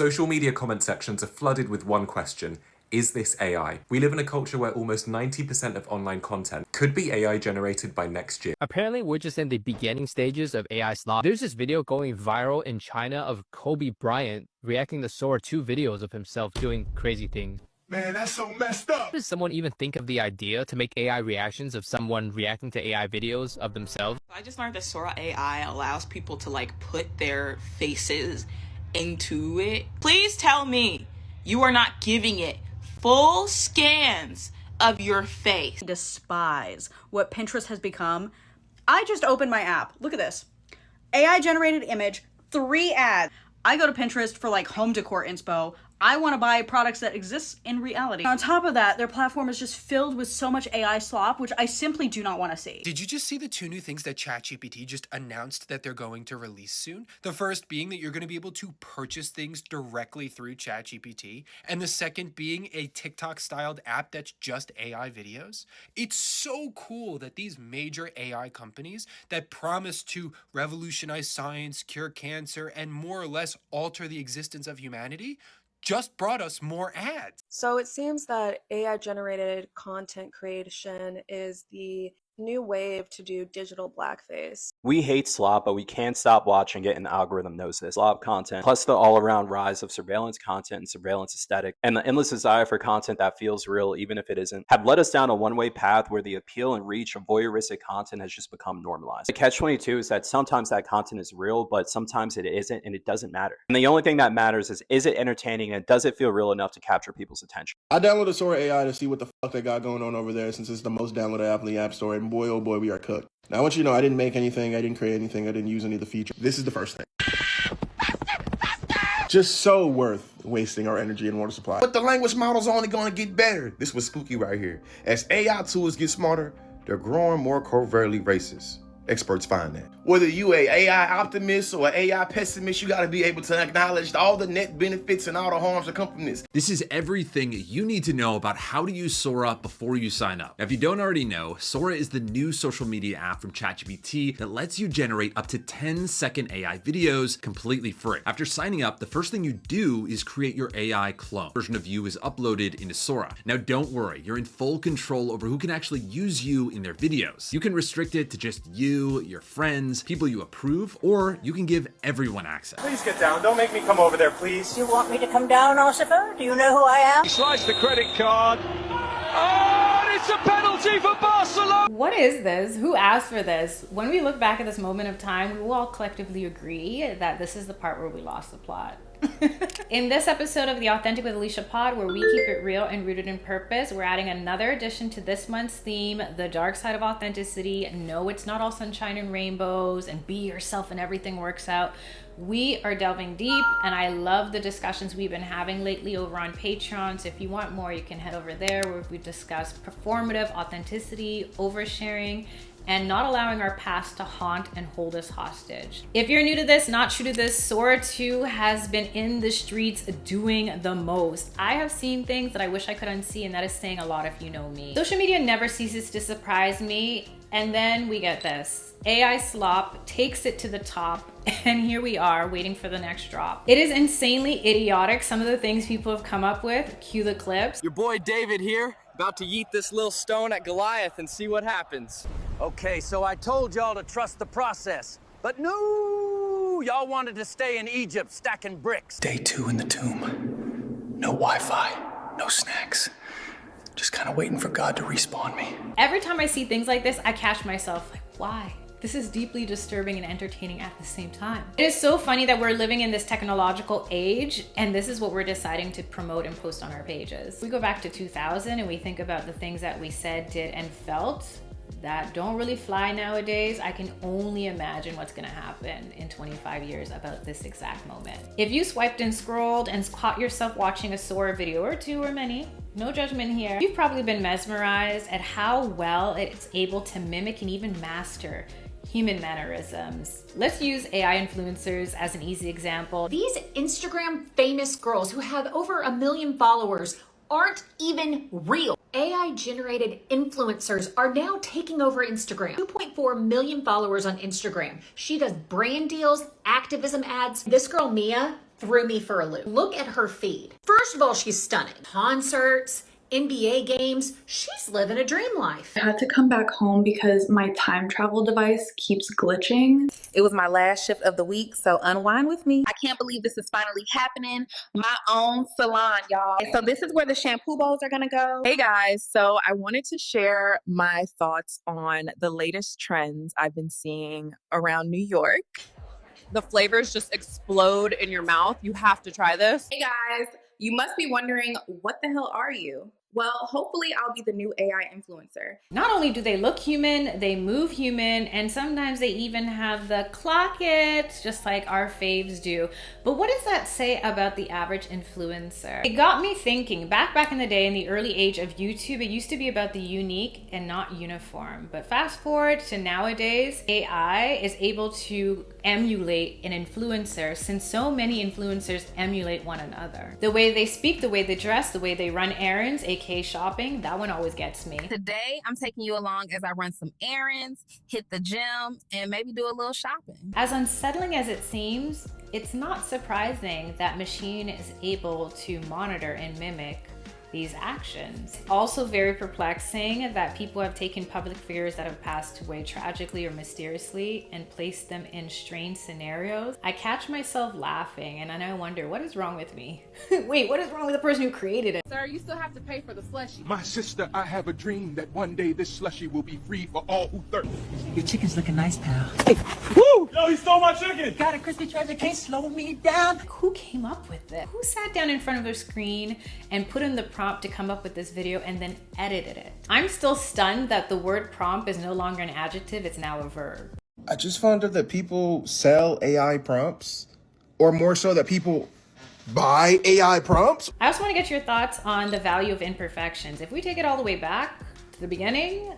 Social media comment sections are flooded with one question: is this AI? We live in a culture where almost 90% of online content could be AI generated by next year. Apparently, we're just in the beginning stages of AI slop. There's this video going viral in China of Kobe Bryant reacting to Sora 2 videos of himself doing crazy things. Man, that's so messed up. How does someone even think of the idea to make AI reactions of someone reacting to AI videos of themselves? I just learned that Sora AI allows people to like put their faces into it. Please tell me you are not giving it full scans of your face. Despise what Pinterest has become. I just opened my app. Look at this. AI generated image, 3 ads. I go to Pinterest for like home decor inspo. I want to buy products that exist in reality. On top of that, their platform is just filled with so much AI slop, which I simply do not want to see. Did you just see the 2 new things that ChatGPT just announced that they're going to release soon? The first being that you're going to be able to purchase things directly through ChatGPT, and the second being a TikTok-styled app that's just AI videos. It's so cool that these major AI companies that promise to revolutionize science, cure cancer, and more or less alter the existence of humanity just brought us more ads. So it seems that AI generated content creation is the new wave to do digital blackface. We hate slop, but we can't stop watching it, and the algorithm knows this. Slop content, plus the all-around rise of surveillance content and surveillance aesthetic, and the endless desire for content that feels real, even if it isn't, have led us down a one-way path where the appeal and reach of voyeuristic content has just become normalized. The catch-22 is that sometimes that content is real, but sometimes it isn't, and it doesn't matter. And the only thing that matters is it entertaining, and does it feel real enough to capture people's attention? I downloaded Sora AI to see what the fuck they got going on over there, since it's the most downloaded app in the App Store, and boy, oh boy, we are cooked. Now, I want you to know I didn't make anything, I didn't create anything, I didn't use any of the features. This is the first thing. Just so worth wasting our energy and water supply. But the language model's only going to get better. This was spooky right here. As AI tools get smarter, they're growing more covertly racist. Experts find that. Whether you a AI optimist or an AI pessimist, you got to be able to acknowledge all the net benefits and all the harms that come from this. This is everything you need to know about how to use Sora before you sign up. Now, if you don't already know, Sora is the new social media app from ChatGPT that lets you generate up to 10-second AI videos completely free. After signing up, the first thing you do is create your AI clone. A version of you is uploaded into Sora. Now, don't worry, you're in full control over who can actually use you in their videos. You can restrict it to just you, your friends, people you approve, or you can give everyone access. Please get down. Don't make me come over there, please. You want me to come down, Ossifer? Do you know who I am? He sliced the credit card. Oh, and it's a penalty for Barcelona! What is this? Who asked for this? When we look back at this moment of time, we will all collectively agree that this is the part where we lost the plot. In this episode of the Authentic with Alicia pod, where we keep it real and rooted in purpose, we're adding another addition to this month's theme, the dark side of authenticity. No, it's not all sunshine and rainbows and be yourself and everything works out. We are delving deep, and I love the discussions we've been having lately over on Patreon. So if you want more, you can head over there, where we discuss performative authenticity, oversharing, and not allowing our past to haunt and hold us hostage. If you're new to this, not true to this, Sora 2 has been in the streets doing the most. I have seen things that I wish I could unsee, and that is saying a lot if you know me. Social media never ceases to surprise me, and then we get this. AI slop takes it to the top, and here we are waiting for the next drop. It is insanely idiotic, some of the things people have come up with. Cue the clips. Your boy David here, about to yeet this little stone at Goliath and see what happens. Okay, so I told y'all to trust the process, but no, y'all wanted to stay in Egypt stacking bricks. Day 2 in the tomb. No Wi-Fi, no snacks. Just kind of waiting for God to respawn me. Every time I see things like this, I catch myself like, why? This is deeply disturbing and entertaining at the same time. It is so funny that we're living in this technological age, and this is what we're deciding to promote and post on our pages. We go back to 2000 and we think about the things that we said, did, and felt that don't really fly nowadays. I can only imagine what's gonna happen in 25 years about this exact moment. If you swiped and scrolled and caught yourself watching a Sora video or 2 or many, no judgment here, you've probably been mesmerized at how well it's able to mimic and even master human mannerisms. Let's use AI influencers as an easy example. These Instagram famous girls who have over 1 million followers aren't even real. AI generated influencers are now taking over Instagram. 2.4 million followers on Instagram. She does brand deals, activism ads. This girl, Mia, threw me for a loop. Look at her feed. First of all, she's stunning. Concerts, NBA games, she's living a dream life. I had to come back home because my time travel device keeps glitching. It was my last shift of the week, so unwind with me. I can't believe this is finally happening. My own salon, y'all. And so this is where the shampoo bowls are gonna go. Hey guys, so I wanted to share my thoughts on the latest trends I've been seeing around New York. The flavors just explode in your mouth. You have to try this. Hey guys, you must be wondering, what the hell are you? Well, hopefully I'll be the new AI influencer. Not only do they look human, they move human, and sometimes they even have the clock it, just like our faves do. But what does that say about the average influencer? It got me thinking, back in the day, in the early age of YouTube, it used to be about the unique and not uniform. But fast forward to nowadays, AI is able to emulate an influencer, since so many influencers emulate one another. The way they speak, the way they dress, the way they run errands, aka shopping, that one always gets me. Today, I'm taking you along as I run some errands, hit the gym, and maybe do a little shopping. As unsettling as it seems, it's not surprising that machine is able to monitor and mimic these actions. Also very perplexing that people have taken public figures that have passed away tragically or mysteriously and placed them in strange scenarios. I catch myself laughing and then I wonder, what is wrong with me? Wait, what is wrong with the person who created it? Sir, you still have to pay for the slushie. My sister, I have a dream that one day this slushie will be free for all who thirst. Your chicken's looking nice, pal. Hey, woo! Yo, he stole my chicken! Got a crispy treasure, can't slow me down. Who came up with this? Who sat down in front of their screen and put in the prompt to come up with this video and then edited it? I'm still stunned that the word prompt is no longer an adjective, it's now a verb. I just found out that people sell AI prompts, or more so that people buy AI prompts. I also want to get your thoughts on the value of imperfections. If we take it all the way back to the beginning,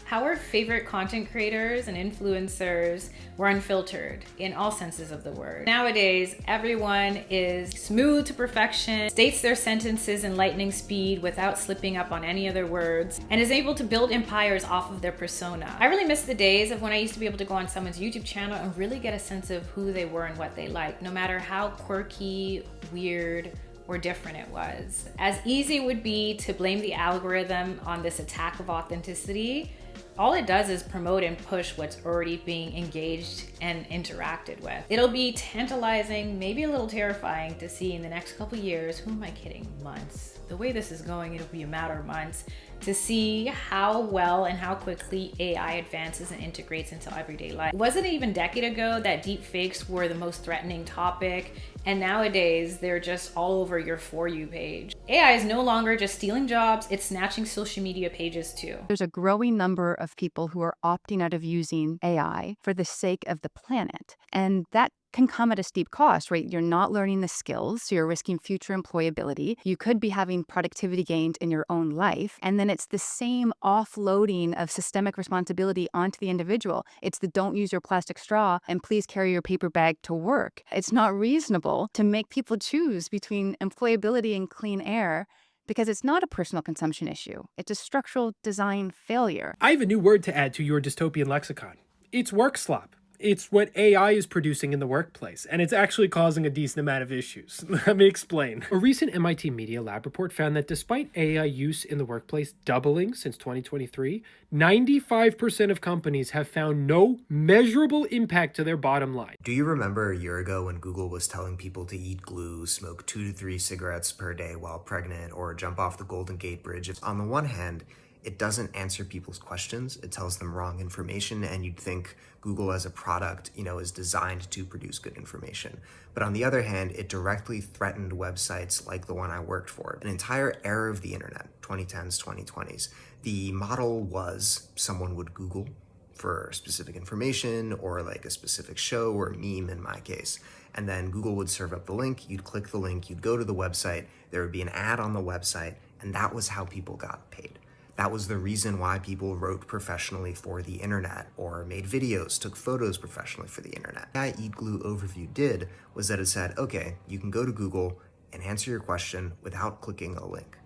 how our favorite content creators and influencers were unfiltered in all senses of the word. Nowadays, everyone is smooth to perfection, states their sentences in lightning speed without slipping up on any other words, and is able to build empires off of their persona. I really miss the days of when I used to be able to go on someone's YouTube channel and really get a sense of who they were and what they liked, no matter how quirky, weird, or different it was. As easy it would be to blame the algorithm on this attack of authenticity, all it does is promote and push what's already being engaged and interacted with. It'll be tantalizing, maybe a little terrifying to see in the next couple years, who am I kidding, months. The way this is going, it'll be a matter of months to see how well and how quickly AI advances and integrates into everyday life. Wasn't it even a decade ago that deep fakes were the most threatening topic? And nowadays, they're just all over your For You page. AI is no longer just stealing jobs, it's snatching social media pages too. There's a growing number of people who are opting out of using AI for the sake of the planet. And that can come at a steep cost, right? You're not learning the skills, so you're risking future employability. You could be having productivity gains in your own life. And then it's the same offloading of systemic responsibility onto the individual. It's the don't use your plastic straw and please carry your paper bag to work. It's not reasonable to make people choose between employability and clean air, because it's not a personal consumption issue. It's a structural design failure. I have a new word to add to your dystopian lexicon. It's work slop. It's what AI is producing in the workplace, and it's actually causing a decent amount of issues. Let me explain. A recent MIT Media Lab report found that despite AI use in the workplace doubling since 2023, 95% of companies have found no measurable impact to their bottom line. Do you remember a year ago when Google was telling people to eat glue, smoke 2 to 3 cigarettes per day while pregnant, or jump off the Golden Gate Bridge? On the one hand, it doesn't answer people's questions. It tells them wrong information, and you'd think Google as a product, is designed to produce good information. But on the other hand, it directly threatened websites like the one I worked for. An entire era of the internet, 2010s, 2020s. The model was someone would Google for specific information or like a specific show or meme in my case. And then Google would serve up the link, you'd click the link, you'd go to the website, there would be an ad on the website, and that was how people got paid. That was the reason why people wrote professionally for the internet or made videos, took photos professionally for the internet. What Eat Glue overview did was that it said, okay, you can go to Google and answer your question without clicking a link.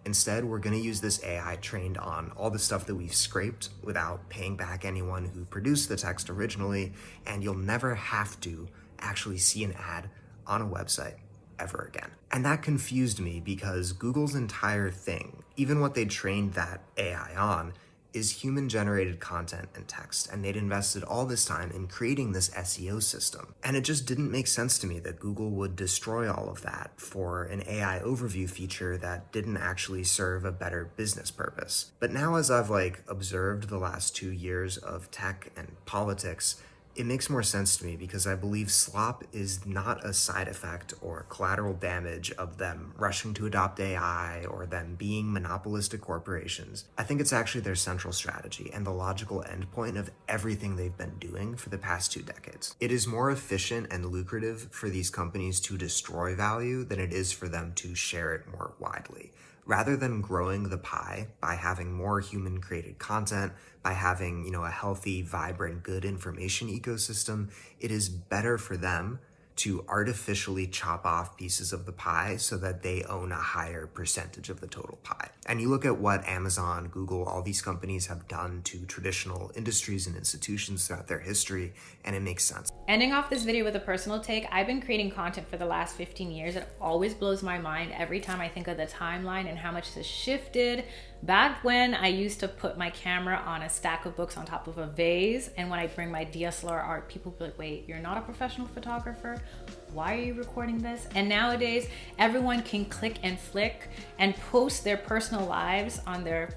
Instead, we're gonna use this AI trained on all the stuff that we've scraped without paying back anyone who produced the text originally, and you'll never have to actually see an ad on a website ever again. And that confused me because Google's entire thing, even what they trained that AI on, is human-generated content and text, and they'd invested all this time in creating this SEO system. And it just didn't make sense to me that Google would destroy all of that for an AI overview feature that didn't actually serve a better business purpose. But now as I've observed the last 2 years of tech and politics, it makes more sense to me because I believe Slop is not a side effect or collateral damage of them rushing to adopt AI or them being monopolistic corporations. I think it's actually their central strategy and the logical endpoint of everything they've been doing for the past 2 decades. It is more efficient and lucrative for these companies to destroy value than it is for them to share it more widely. Rather than growing the pie by having more human-created content, by having, a healthy, vibrant, good information ecosystem, it is better for them to artificially chop off pieces of the pie so that they own a higher percentage of the total pie. And you look at what Amazon, Google, all these companies have done to traditional industries and institutions throughout their history, and it makes sense. Ending off this video with a personal take, I've been creating content for the last 15 years. It always blows my mind every time I think of the timeline and how much has shifted. Back when I used to put my camera on a stack of books on top of a vase, and when I bring my DSLR art, people be like, wait, you're not a professional photographer? Why are you recording this? And nowadays, everyone can click and flick and post their personal lives on their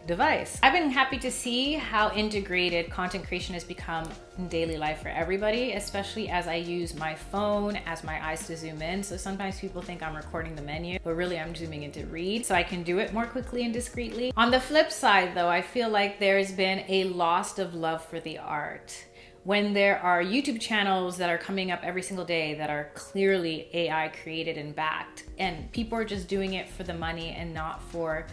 device. I've been happy to see how integrated content creation has become in daily life for everybody, especially as I use my phone as my eyes to zoom in. So sometimes people think I'm recording the menu, but really I'm zooming in to read so I can do it more quickly and discreetly. On the flip side though, I feel like there's been a loss of love for the art. When there are YouTube channels that are coming up every single day that are clearly AI created and backed, and people are just doing it for the money and not for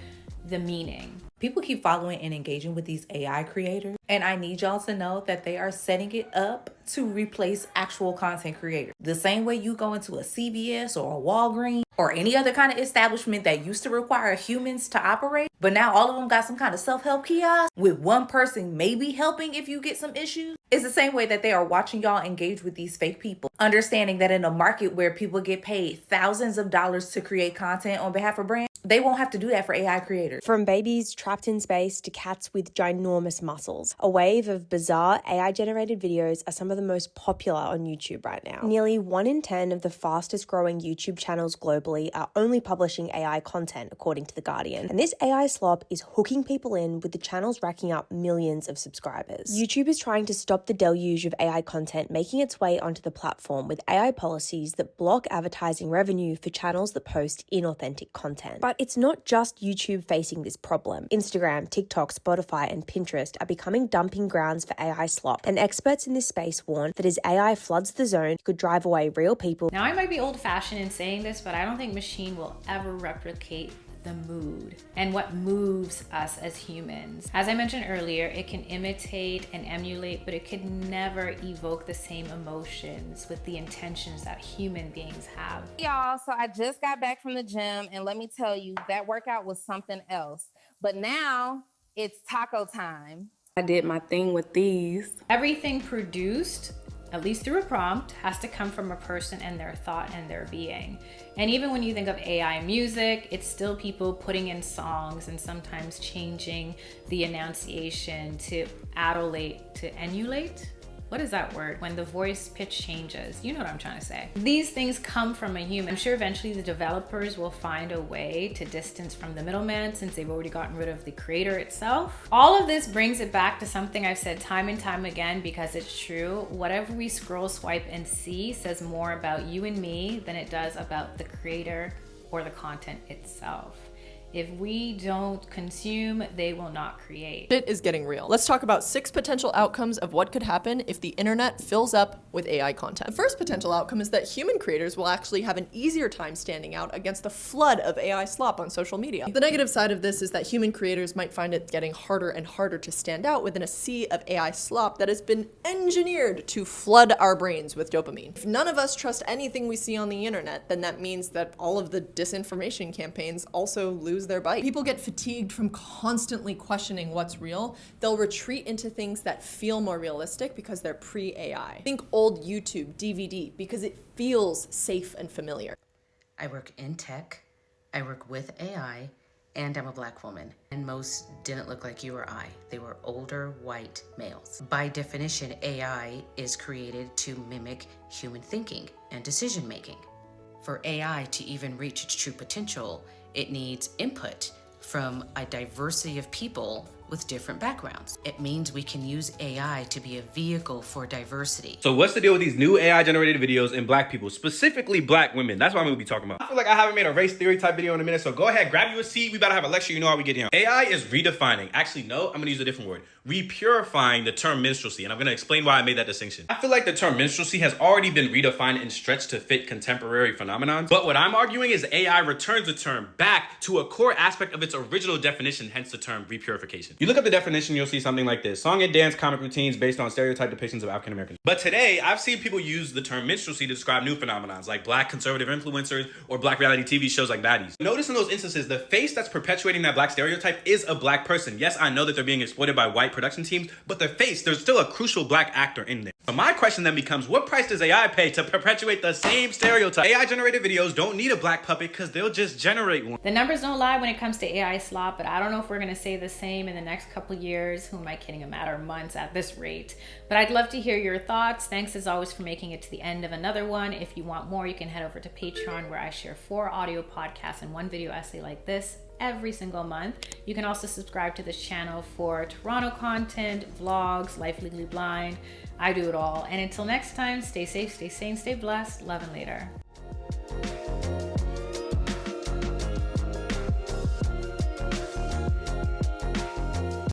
the meaning. People keep following and engaging with these AI creators, and I need y'all to know that they are setting it up to replace actual content creators. The same way you go into a CVS or a Walgreens or any other kind of establishment that used to require humans to operate, but now all of them got some kind of self-help kiosk with one person maybe helping if you get some issues. It's the same way that they are watching y'all engage with these fake people, understanding that in a market where people get paid thousands of dollars to create content on behalf of brands, they won't have to do that for AI creators. From babies trapped in space to cats with ginormous muscles, a wave of bizarre AI-generated videos are some of the most popular on YouTube right now. Nearly 1 in 10 of the fastest growing YouTube channels globally are only publishing AI content, according to The Guardian. And this AI slop is hooking people in, with the channels racking up millions of subscribers. YouTube is trying to stop the deluge of AI content making its way onto the platform with AI policies that block advertising revenue for channels that post inauthentic content. But it's not just YouTube facing this problem. Instagram, TikTok, Spotify, and Pinterest are becoming dumping grounds for AI slop, and experts in this space warn that as AI floods the zone, it could drive away real people. Now, I might be old-fashioned in saying this, but I don't think machine will ever replicate the mood and what moves us as humans. As I mentioned earlier, it can imitate and emulate, but it could never evoke the same emotions with the intentions that human beings have. Y'all, so I just got back from the gym, and let me tell you, that workout was something else. But now it's taco time. I did my thing with these. Everything produced, at least through a prompt, has to come from a person and their thought and their being. And even when you think of AI music, it's still people putting in songs and sometimes changing the enunciation to adulate, to emulate. What is that word? When the voice pitch changes. You know what I'm trying to say. These things come from a human. I'm sure eventually the developers will find a way to distance from the middleman since they've already gotten rid of the creator itself. All of this brings it back to something I've said time and time again because it's true. Whatever we scroll, swipe, and see says more about you and me than it does about the creator or the content itself. If we don't consume, they will not create. Shit is getting real. Let's talk about 6 potential outcomes of what could happen if the internet fills up with AI content. The first potential outcome is that human creators will actually have an easier time standing out against the flood of AI slop on social media. The negative side of this is that human creators might find it getting harder and harder to stand out within a sea of AI slop that has been engineered to flood our brains with dopamine. If none of us trust anything we see on the internet, then that means that all of the disinformation campaigns also lose their bite. People get fatigued from constantly questioning what's real. They'll retreat into things that feel more realistic because they're pre-AI. Think old YouTube, DVD, because it feels safe and familiar. I work in tech, I work with AI, and I'm a Black woman. And most didn't look like you or I. They were older, white males. By definition, AI is created to mimic human thinking and decision making. For AI to even reach its true potential, it needs input from a diversity of people with different backgrounds. It means we can use AI to be a vehicle for diversity. So what's the deal with these new AI generated videos and Black people, specifically Black women? That's what I'm gonna be talking about. I feel like I haven't made a race theory type video in a minute, so go ahead, grab you a seat. We about to have a lecture, you know how we get down. AI is redefining, actually no, I'm gonna use a different word, repurifying the term minstrelsy, and I'm gonna explain why I made that distinction. I feel like the term minstrelsy has already been redefined and stretched to fit contemporary phenomenons, but what I'm arguing is AI returns the term back to a core aspect of its original definition, hence the term repurification. You look up the definition, you'll see something like this: song and dance comic routines based on stereotype depictions of African Americans. But today, I've seen people use the term minstrelsy to describe new phenomenons like Black conservative influencers or Black reality TV shows like Baddies. Notice in those instances, the face that's perpetuating that Black stereotype is a Black person. Yes, I know that they're being exploited by white production teams, but the face, there's still a crucial Black actor in there. So my question then becomes, what price does AI pay to perpetuate the same stereotype? AI generated videos don't need a Black puppet because they'll just generate one. The numbers don't lie when it comes to AI slop, but I don't know if we're gonna say the same in the next couple years. Who am I kidding? A matter of months at this rate. But I'd love to hear your thoughts. Thanks as always for making it to the end of another one. If you want more, you can head over to Patreon, where I share 4 audio podcasts and 1 video essay like this every single month. You can also subscribe to this channel for Toronto content, vlogs, Life Legally Blind. I do it all. And until next time, stay safe, stay sane, stay blessed. Love and later.